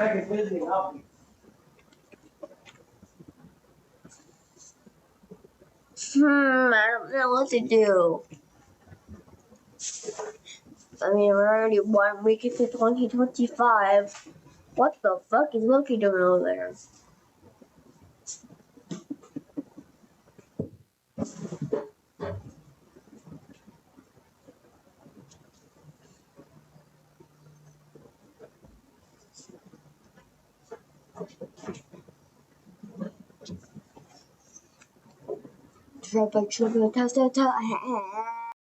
I don't know what to do. I mean, we're already 1 week into 2025. What the fuck is Loki doing over there? Triple test.